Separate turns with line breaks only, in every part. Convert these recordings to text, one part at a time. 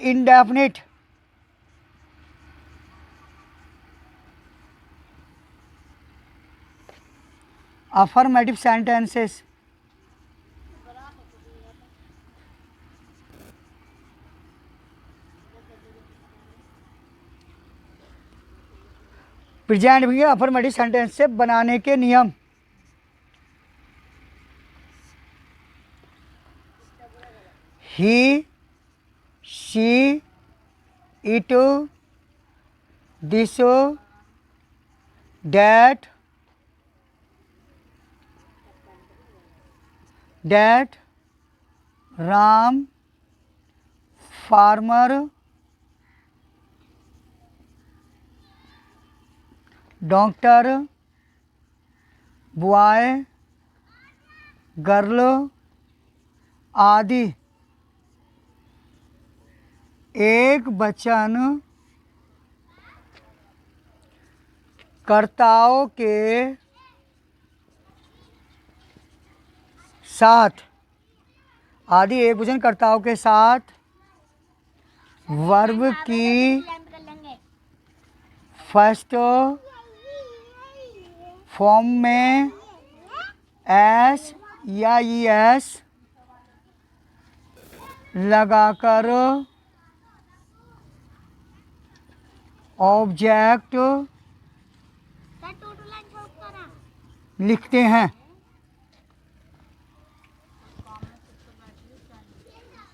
indefinite. Affirmative sentences. Present भी affirmative sentence से बनाने के नियम। He, she, it, this, that, Ram, farmer, doctor, boy, girl आदि। एक वचन कर्ताओं के साथ आदि एक वचन कर्ताओं के साथ वर्ब की फर्स्ट फॉर्म में एस या ई एस लगाकर ऑब्जेक्ट लिखते हैं।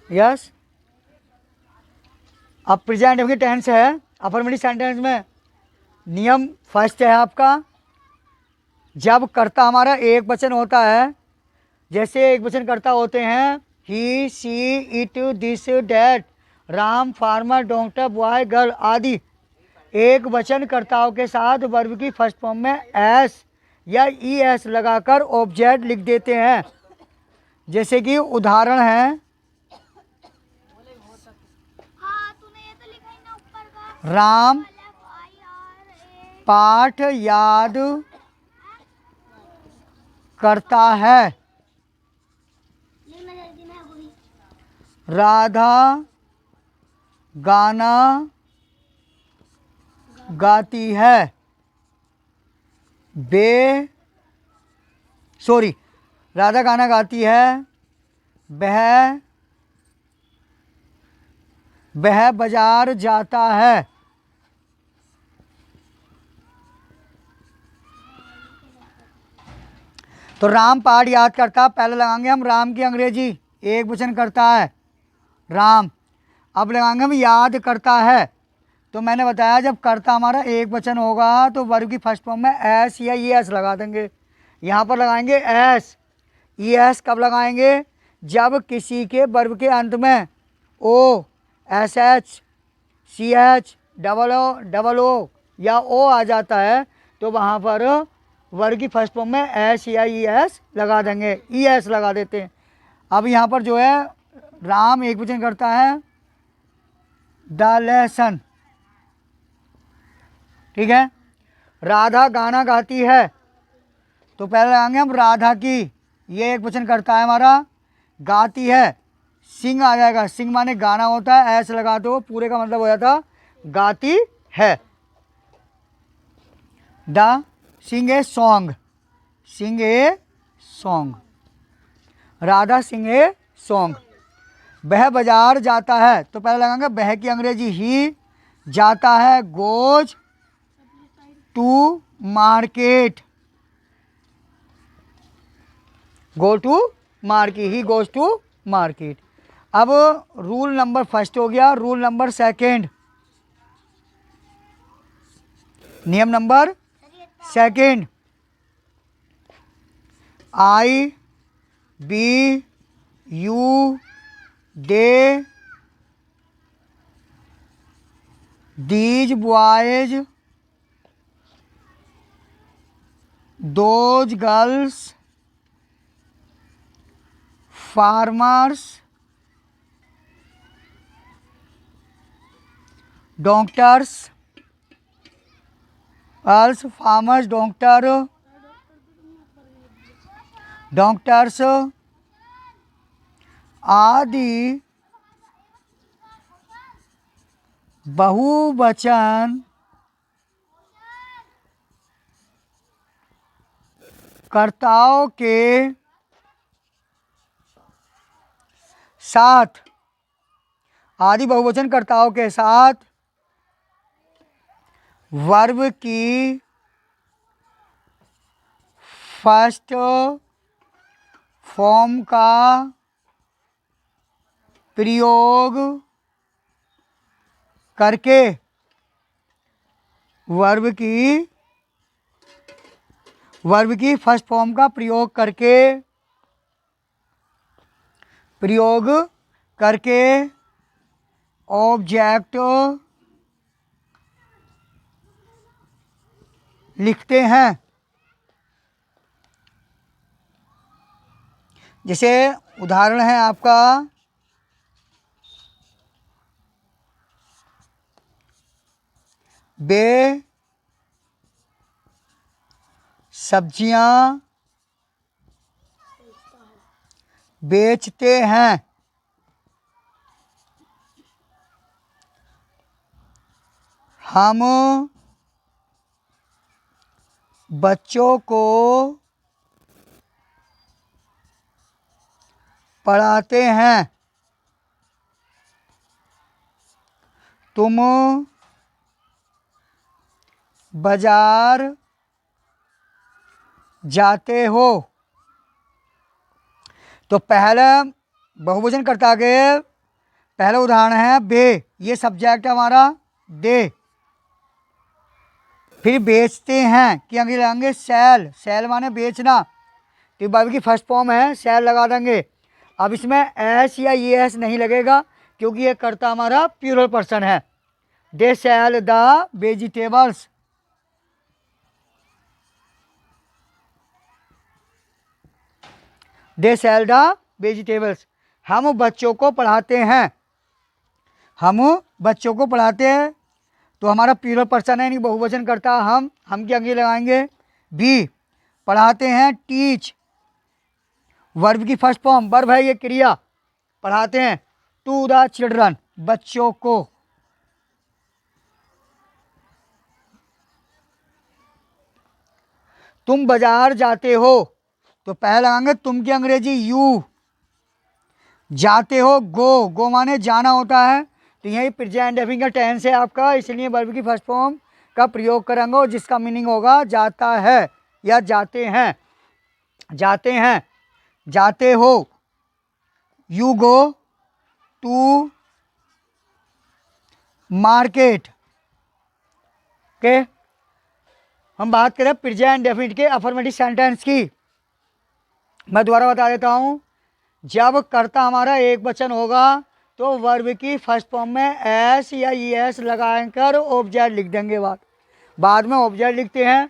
यस। अब प्रेजेंट की टेंस है। अफर्मेटिव सेंटेंस में नियम फर्स्ट है आपका, जब कर्ता हमारा एक वचन होता है, जैसे एक वचन कर्ता होते हैं he, she, it, this, that, Ram, farmer, doctor, boy, girl आदि। एक वचन कर्ताओं के साथ वर्ब की फर्स्ट फॉर्म में एस या ई एस लगाकर ऑब्जेक्ट लिख देते हैं। जैसे कि उदाहरण है, राम पाठ याद करता है, राधा गाना गाती है, राधा गाना गाती है, वह बाजार जाता है। तो राम पाठ याद करता, पहले लगाएंगे हम राम की अंग्रेजी, एक वचन करता है राम। अब लगाएंगे हम याद करता है। तो मैंने बताया जब कर्ता हमारा एक वचन होगा तो वर्ब की फर्स्ट फॉर्म में एस या ई एस लगा देंगे। यहाँ पर लगाएंगे एस। ई एस कब लगाएंगे? जब किसी के वर्ब के अंत में O, S H, C H, double O या ओ आ जाता है तो वहाँ पर वर्ब की फर्स्ट फॉर्म में एस या ई एस लगा देंगे, ई एस लगा देते हैं। अब यहाँ पर जो है राम एक वचन करता है, द लेसन, ठीक है। राधा गाना गाती है तो पहले लगाएंगे हम राधा की, ये एक वचन करता है हमारा, गाती है, सिंग आ जाएगा, सिंग माने गाना होता है, ऐसे लगा दो, पूरे का मतलब हो जाता गाती है। The sing a song, sing a song, Radha sing a song. वह बाजार जाता है तो पहले लगाएंगे वह की अंग्रेजी ही, जाता है goes to market, go to market, he goes to market. अब रूल नंबर फर्स्ट हो गया, रूल नंबर सेकंड, नियम number second, I, we, you, they, these boys, those girls, farmers, doctors, girls, farmers, doctors आदि बहुवचन कर्ताओं के साथ, आदि बहुवचन कर्ताओं के साथ वर्ब की फर्स्ट फॉर्म का प्रयोग करके वर्ब की फर्स्ट फॉर्म का प्रयोग करके ऑब्जेक्ट लिखते हैं। जैसे उदाहरण है आपका वे सब्जियां बेचते हैं। हम बच्चों को पढ़ाते हैं। तुम बाजार जाते हो। तो पहला बहुवचन कर्ता के पहला उदाहरण है बे, ये सब्जेक्ट है हमारा दे। फिर बेचते हैं कि आगे लगाएंगे सेल, सेल माने बेचना, तो वर्ब की फर्स्ट फॉर्म है, सेल लगा देंगे। अब इसमें एस या ये एस नहीं लगेगा क्योंकि ये कर्ता हमारा प्लूरल पर्सन है। They sell the vegetables, they sell the vegetables. हम बच्चों को पढ़ाते हैं, हम बच्चों को पढ़ाते हैं, तो हमारा प्लूरल पर्सन है, नहीं बहुवचन करता हम के आगे लगाएंगे भी। पढ़ाते हैं टीच, वर्ब की फर्स्ट फॉर्म, वर्ब है ये क्रिया, पढ़ाते हैं। टू द चिल्ड्रन, बच्चों को। तुम बाजार जाते हो, तो पहले लगाएंगे तुम की अंग्रेजी यू। जाते हो गो, गो माने जाना होता है, तो यही प्रेजेंट डेफिनिट का टेंस है आपका, इसलिए वर्ब की फर्स्ट फॉर्म का प्रयोग करेंगे और जिसका मीनिंग होगा जाता है या जाते हैं। जाते हैं, जाते हो, यू गो टू मार्केट के। हम बात करें प्रेजेंट डेफिनिट के अफर्मेटिव सेंटेंस की। मैं दोबारा बता देता हूँ, जब कर्ता हमारा एक वचन होगा तो वर्ब की फर्स्ट फॉर्म में एस या ई एस लगाकर ऑब्जेक्ट लिख देंगे। बाद में ऑब्जेक्ट लिखते हैं।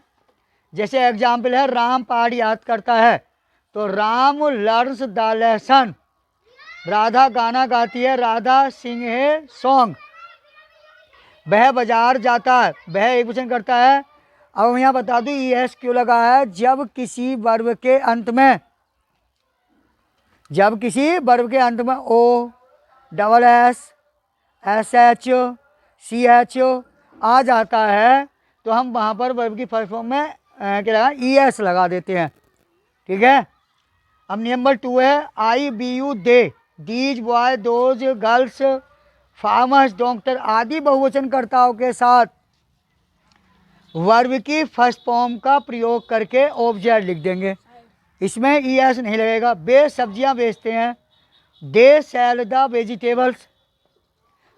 जैसे एग्जाम्पल है राम पहाड़ याद करता है, तो Ram learns the lesson. Radha गाना गाती है, राधा सिंग है सॉन्ग। वह बाजार जाता है, वह एक वचन करता है। अब मैं यहाँ बता दूँ ई एस क्यों लगा है। जब किसी वर्ब के अंत में O double S S H C H आ जाता है, तो हम वहाँ पर वर्ब की फर्स्ट फॉर्म में क्या लगा ई एस लगा देते हैं। ठीक है। अब नंबर 2 है I we you they, these boy those girls farmers doctor आदि बहुवचन कर्ताओं के साथ वर्ब की फर्स्ट फॉर्म का प्रयोग करके ऑब्जेक्ट लिख देंगे। इसमें ई एस नहीं लगेगा। वे सब्जियां बेचते हैं, दे सेल द वेजिटेबल्स।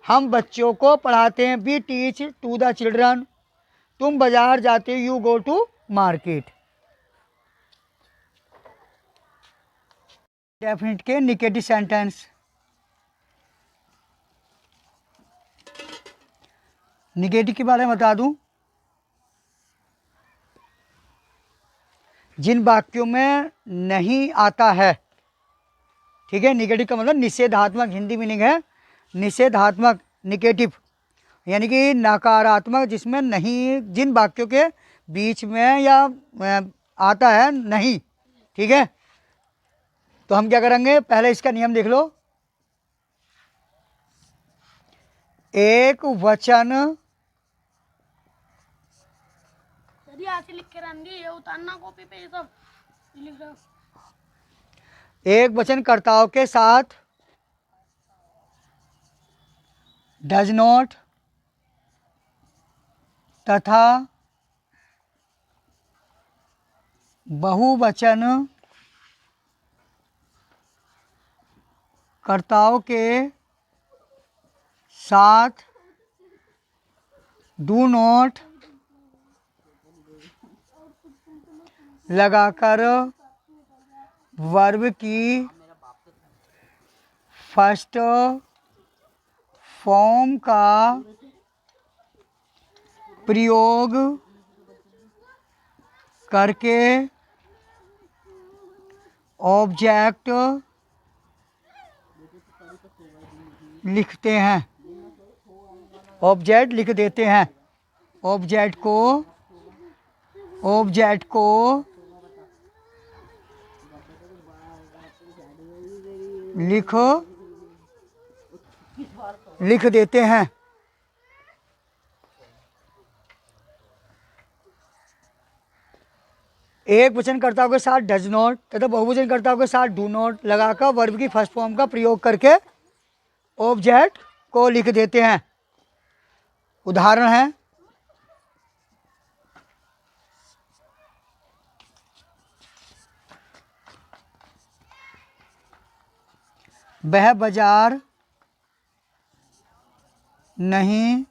हम बच्चों को पढ़ाते हैं, we teach to the children. तुम बाजार जाते हो, you go to market. Definite के निगेटिव सेंटेंस। निगेटिव के बारे में बता दूं, जिन वाक्यों में नहीं आता है। ठीक है। निगेटिव का मतलब निषेधात्मक, हिंदी मीनिंग है निषेधात्मक, निगेटिव यानी कि नकारात्मक, जिसमें नहीं, जिन वाक्यों के बीच में या आता है नहीं। ठीक है। तो हम क्या करेंगे, पहले इसका नियम देख लो। एक वचन
यदि ऐसे लिख के रहेंगे, ये उतारना कॉपी पे, ये सब लिख रहा।
एक वचनकर्ताओं के साथ डज नॉट तथा बहुवचन कर्ताओं के साथ डू नॉट लगाकर वर्ब की फर्स्ट फॉर्म का प्रयोग करके ऑब्जेक्ट लिखते हैं, ऑब्जेक्ट लिख देते हैं। ऑब्जेक्ट को लिख देते हैं। एक वचनकर्ताओं के साथ डज नॉट तथा बहुवचनकर्ताओं के साथ डू नॉट लगाकर वर्ब की फर्स्ट फॉर्म का प्रयोग करके ऑब्जेक्ट को लिख देते हैं। उदाहरण है, वह बाजार नहीं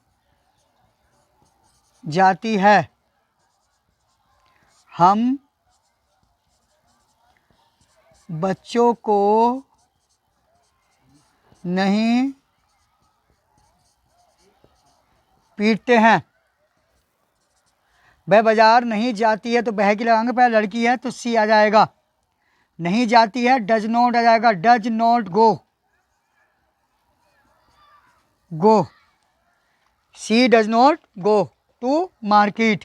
जाती है, हम बच्चों को नहीं पीटते हैं। वह बाजार नहीं जाती है तो वह की लगाएंगे, पहले लड़की है तो सी आ जाएगा। नहीं जाती है डज नॉट आ जाएगा, does not go. She does not go to market.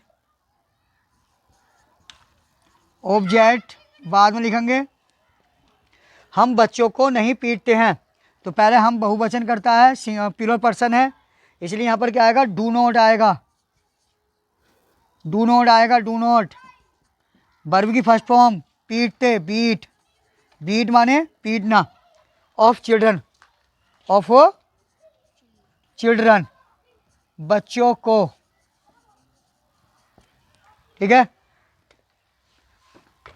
Object बाद में लिखेंगे। हम बच्चों को नहीं पीटते हैं, तो पहले हम बहुवचन करता है, प्लूरल पर्सन है, इसलिए यहाँ पर क्या आएगा, डू नॉट आएगा। डू नॉट वर्ब की फर्स्ट फॉर्म पीटते, बीट माने पीटना। ऑफ चिल्ड्रन बच्चों को, ठीक है।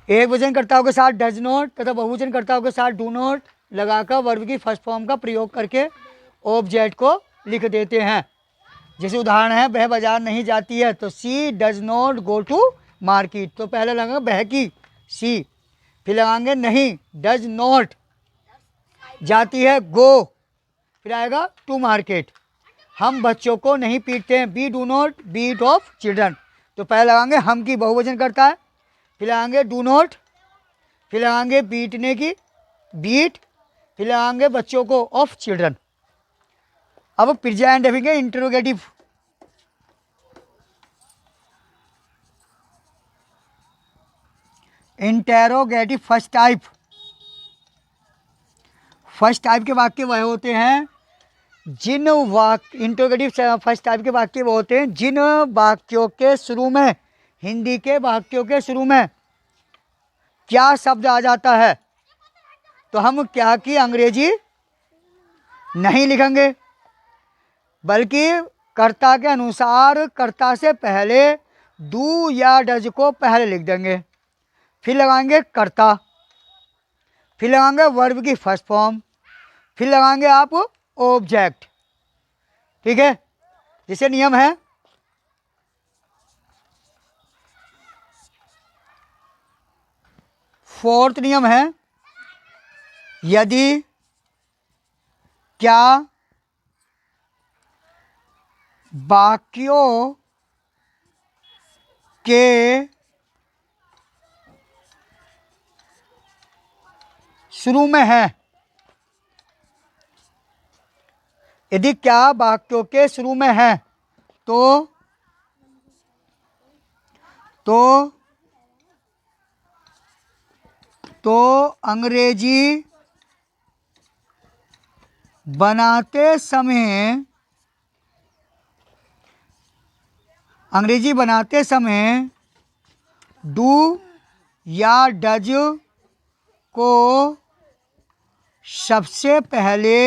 एक वचनकर्ताओं के साथ डज नॉट तथा बहुवचनकर्ताओं के साथ डू नॉट लगाकर वर्ब की फर्स्ट फॉर्म का प्रयोग करके ऑब्जेक्ट को लिख देते हैं। जैसे उदाहरण है, वह बाजार नहीं जाती है तो she does not go to market, तो पहले लगाएंगे वह की सी, फिर लगाएंगे नहीं डज नॉट, जाती है गो, फिर आएगा टू मार्केट। हम बच्चों को नहीं पीटते हैं, we do not beat of children, तो पहले लगाएंगे हम की बहुवचन करता है, फिर लगाएंगे डू नॉट, फिर लगाएंगे बीटने की बीट, फिर लगाएंगे बच्चों को ऑफ चिल्ड्रन। अब प्रेजेंट देखेंगे इंटरोगेटिव। इंटेरोगेटिव फर्स्ट टाइप के वाक्य वह होते हैं जिन वाक्य, इंटरोगेटिव फर्स्ट टाइप के वाक्य वो होते हैं जिन वाक्यों के शुरू में, हिंदी के वाक्यों के शुरू में क्या शब्द आ जाता है, तो हम क्या की अंग्रेजी नहीं लिखेंगे, बल्कि कर्ता के अनुसार कर्ता से पहले डू या डज को पहले लिख देंगे, फिर लगाएंगे कर्ता, फिर लगाएंगे वर्ब की फर्स्ट फॉर्म, फिर लगाएंगे आप ऑब्जेक्ट, ठीक है। जैसे नियम है, फोर्थ नियम है, यदि क्या वाक्यों के शुरू में है, यदि क्या वाक्यों के शुरू में है तो अंग्रेजी बनाते समय अंग्रेजी बनाते समय डू या डज को सबसे पहले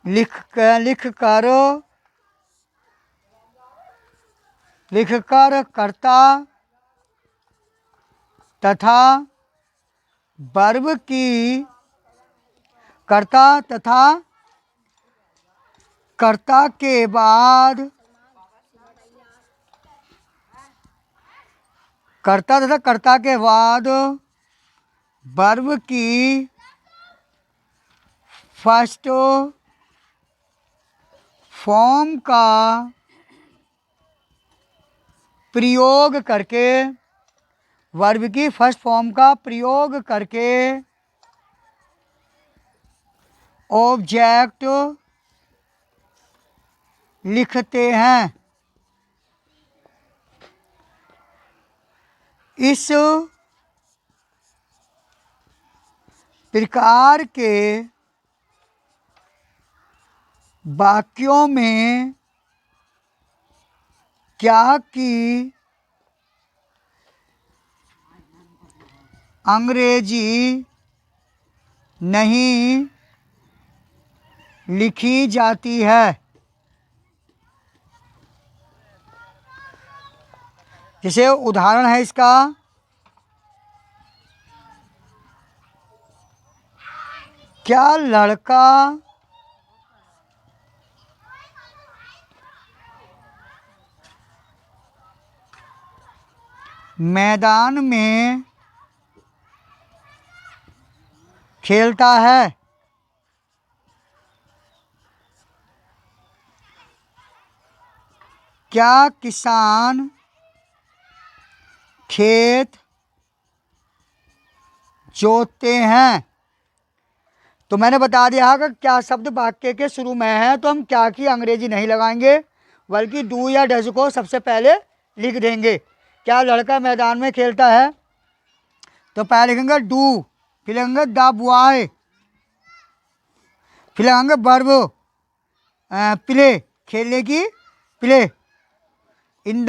लिख कर कर्ता तथा वर्ब की कर्ता के बाद वर्ब की फर्स्ट फॉर्म का प्रयोग करके ऑब्जेक्ट लिखते हैं। इस प्रकार के वाक्यों में क्या की अंग्रेजी नहीं लिखी जाती है। जैसे उदाहरण है इसका, क्या लड़का मैदान में खेलता है? क्या किसान खेत जोतते हैं? तो मैंने बता दिया कि क्या शब्द वाक्य के शुरू में है तो हम क्या की अंग्रेजी नहीं लगाएंगे, बल्कि डू या डज को सबसे पहले लिख देंगे। क्या लड़का मैदान में खेलता है, तो पहले लिखेंगे डू, फिर लिखेंगे द बॉय, फिर लिखेंगे वर्ब प्ले, खेलने की प्ले, इन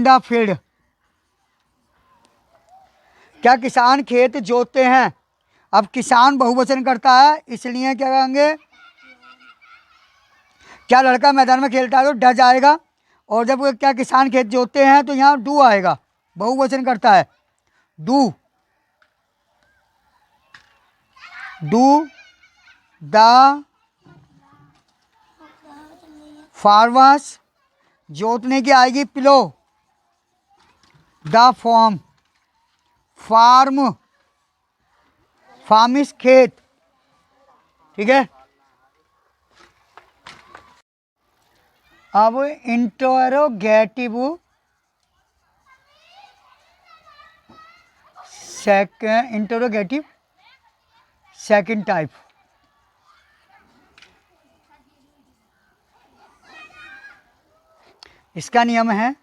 द फील्ड। क्या किसान खेत जोतते हैं? अब किसान बहुवचन करता है, इसलिए क्या कहेंगे, क्या लड़का मैदान में खेलता है तो डज आएगा, और जब क्या किसान खेत जोतते हैं तो यहाँ डू आएगा, बहुवचन करता है। डू द फार्मर्स, जोतने की आएगी प्लो, द फार्मिस खेत। ठीक है। अब इंटरोगेटिव सेकंड टाइप। इसका नियम है,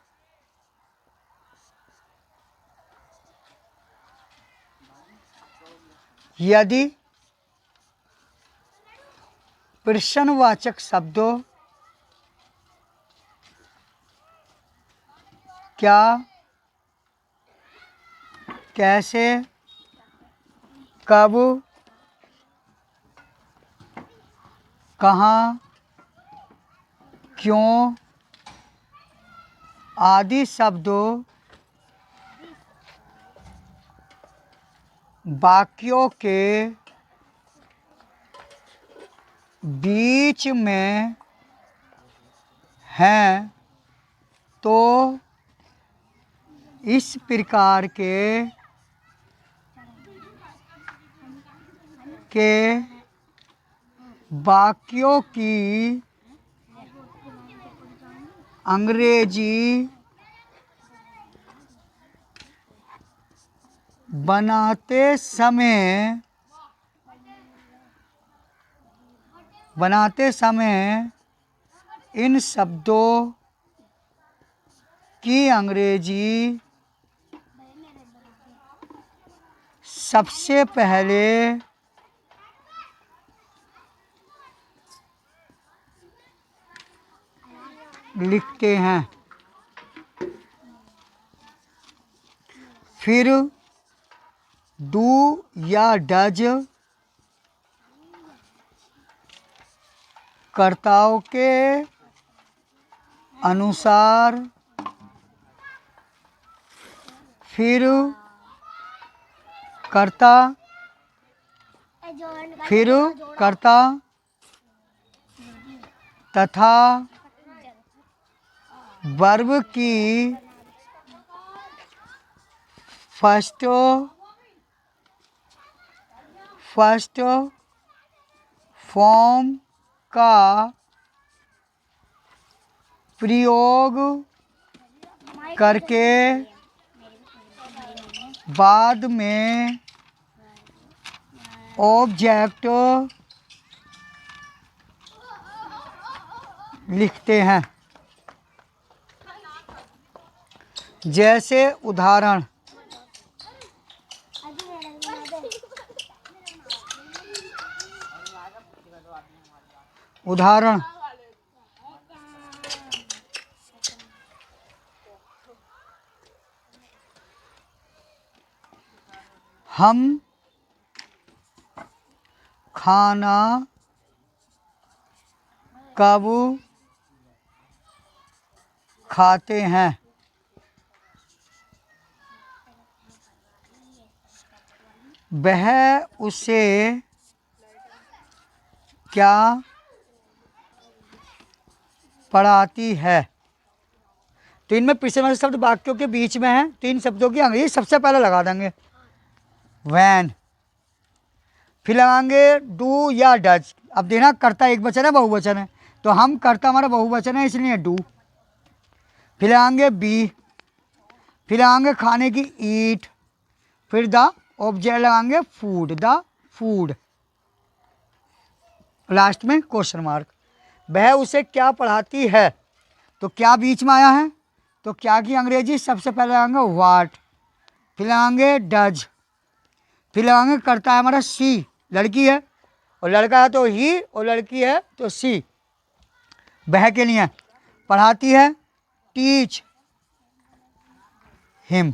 यदि प्रश्नवाचक शब्दों क्या, कैसे, कब, कहाँ, क्यों आदि शब्दों वाक्यों के बीच में हैं तो इस प्रकार के वाक्यों की अंग्रेजी बनाते समय इन शब्दों की अंग्रेजी सबसे पहले लिखते हैं, फिर डू या डज कर्ताओं के अनुसार, फिर कर्ता, फिर कर्ता तथा वर्ब की फर्स्ट फॉर्म का प्रयोग करके बाद में ऑब्जेक्ट लिखते हैं। जैसे उदाहरण, हम खाना कब खाते हैं? वह उसे क्या पढ़ाती है? तो इनमें पिछले वाले शब्द वाक्यों के बीच में हैं, तो इन शब्दों की अंग्रेजी सबसे पहले लगा देंगे वैन, फिर लगाएंगे डू या डज। अब देखना कर्ता एक वचन है बहुवचन है, तो हम कर्ता हमारा बहुवचन है इसलिए डू, फिर लगाएंगे बी, फिर लगाएंगे खाने की ईट, फिर द ऑब्जेक्ट लगाएंगे फूड, द फूड, लास्ट में क्वेश्चन मार्क। वह उसे क्या पढ़ाती है, तो क्या बीच में आया है, तो क्या की अंग्रेजी सबसे पहले लगाएंगे वाट, फिर लगाएंगे डज, फिर लगाएंगे करता है हमारा सी, लड़की है और लड़का है तो ही, और लड़की है तो सी। वह के लिए पढ़ाती है टीच हिम।